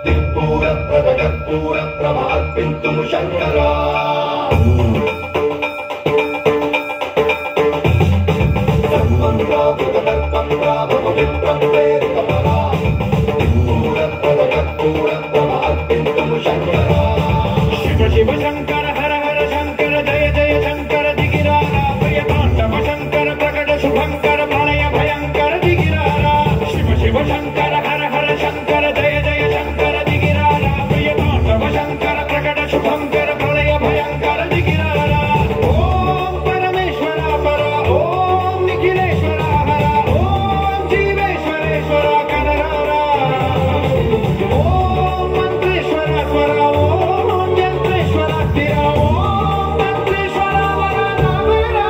త్రిపూర ప్రద కర్పూర ప్రభార్పింతుము శంకరా సర్వం రాఘవదర్పం రాఘవ విప్రం ప్రేరితమరా త్రిపూర ప్రద కర్పూర ప్రభార్పింతుము శంకరా శివ శివ శంకర హర హర శంకర జయ జయ శంకర దిగిరారా ప్రియతాండవ శంకర ప్రకట శుభంకర ప్రళయ భయంకర దిగిరారా శివ శివ శంకర హర హర శంకర జయ జయ శంకర దిగిరారా ప్రియతాండవ శంకర ప్రకట శుభంకర ప్రళయ భయంకర దిగిరారా ఓం పరమేశ్వర పర ఓం నిఖిలేశ్వర హర ఓం జీవేశ్వరేశ్వర కనరారా ఓం మంత్రేశ్వర స్వర ఓం యంత్రేశ్వర స్థిర ఓం మంత్రేశ్వర వర నమరా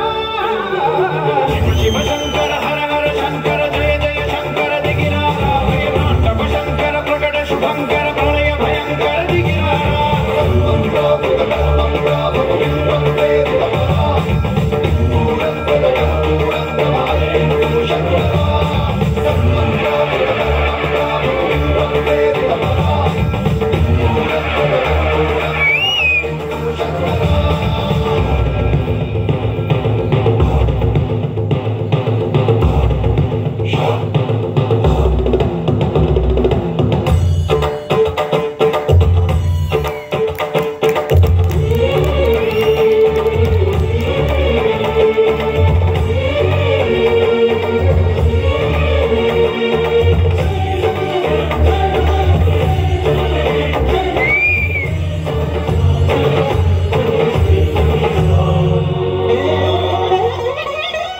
శివ శివ శంకర హర హర శంకర జయ జయ శంకర దిగిరారా ప్రియతాండవ శంకర ప్రకట శుభంకర ప్రళయ భయంకర దిగిరారా సర్వం రాఘవదర్పం రాఘవ విప్రం ప్రేరితమరా త్రిపూర ప్రద కర్పూర ప్రభార్పింతుము శంకరా సర్వం రాఘవదర్పం రాఘవ విప్రం ప్రేరితమరా త్రిపూర ప్రద కర్పూర ప్రభార్పింతుము శంకరా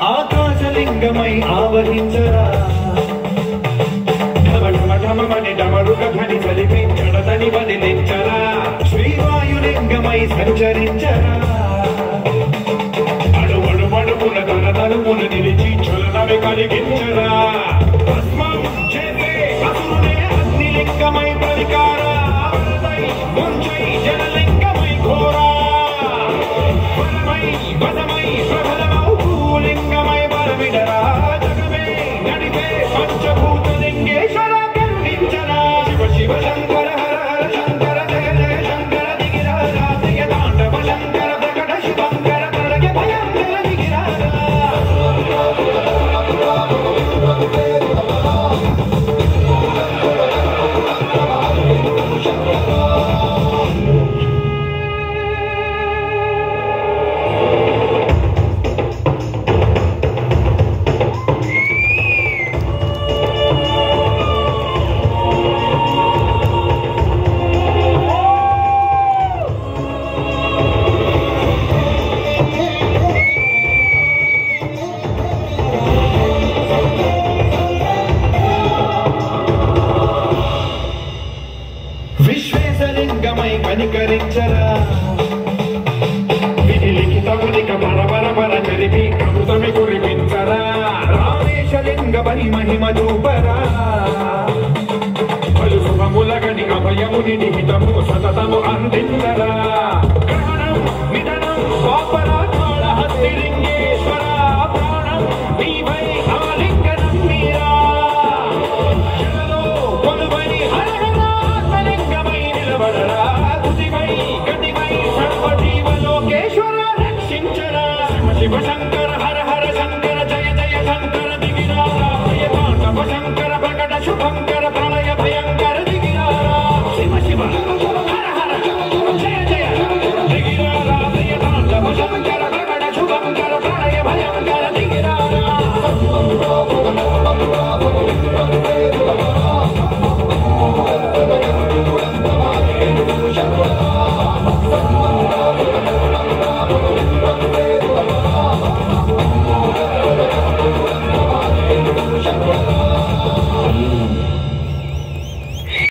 ఆకాశలింగమై ఆవహించరా ఢమఢమఢమని డమరుగ ధ్వని సలిపి జడతని వదిలించరా శ్రీవాయులింగమై సంచరించరా అడుగడుగడుగున తన తలుపును నిలిచి చలనవి కలిగించరా భస్మం చేసే అసురునే అగ్నిలింగమై ప్రతికారా వరదై ముంచై జలలింగమై ఘోరా వరమై వదమై ప్రబలమౌ భూలింగమై బలమిడరా జగమే నడిపే పంచభూతలింగేశ్వర కరుణించరా శివ శివ శంకర హర హర శంకర జయ జయ శంకర దిగిరారా ప్రియతాండవ శంకర ప్రకట శుభంకర ప్రళయ భయంకర దిగిరారా విశ్వేశలింగమై కనికరించరా విధి లిఖితమునిక బరబర జరిపి అమృతమి కురిపించరా రామేశలింగమై మహిమ చూపరా పలు శుభములగని అభయముని నిహితము సతతము అందించరా గ్రహణం నిధనం పాపరాత్మ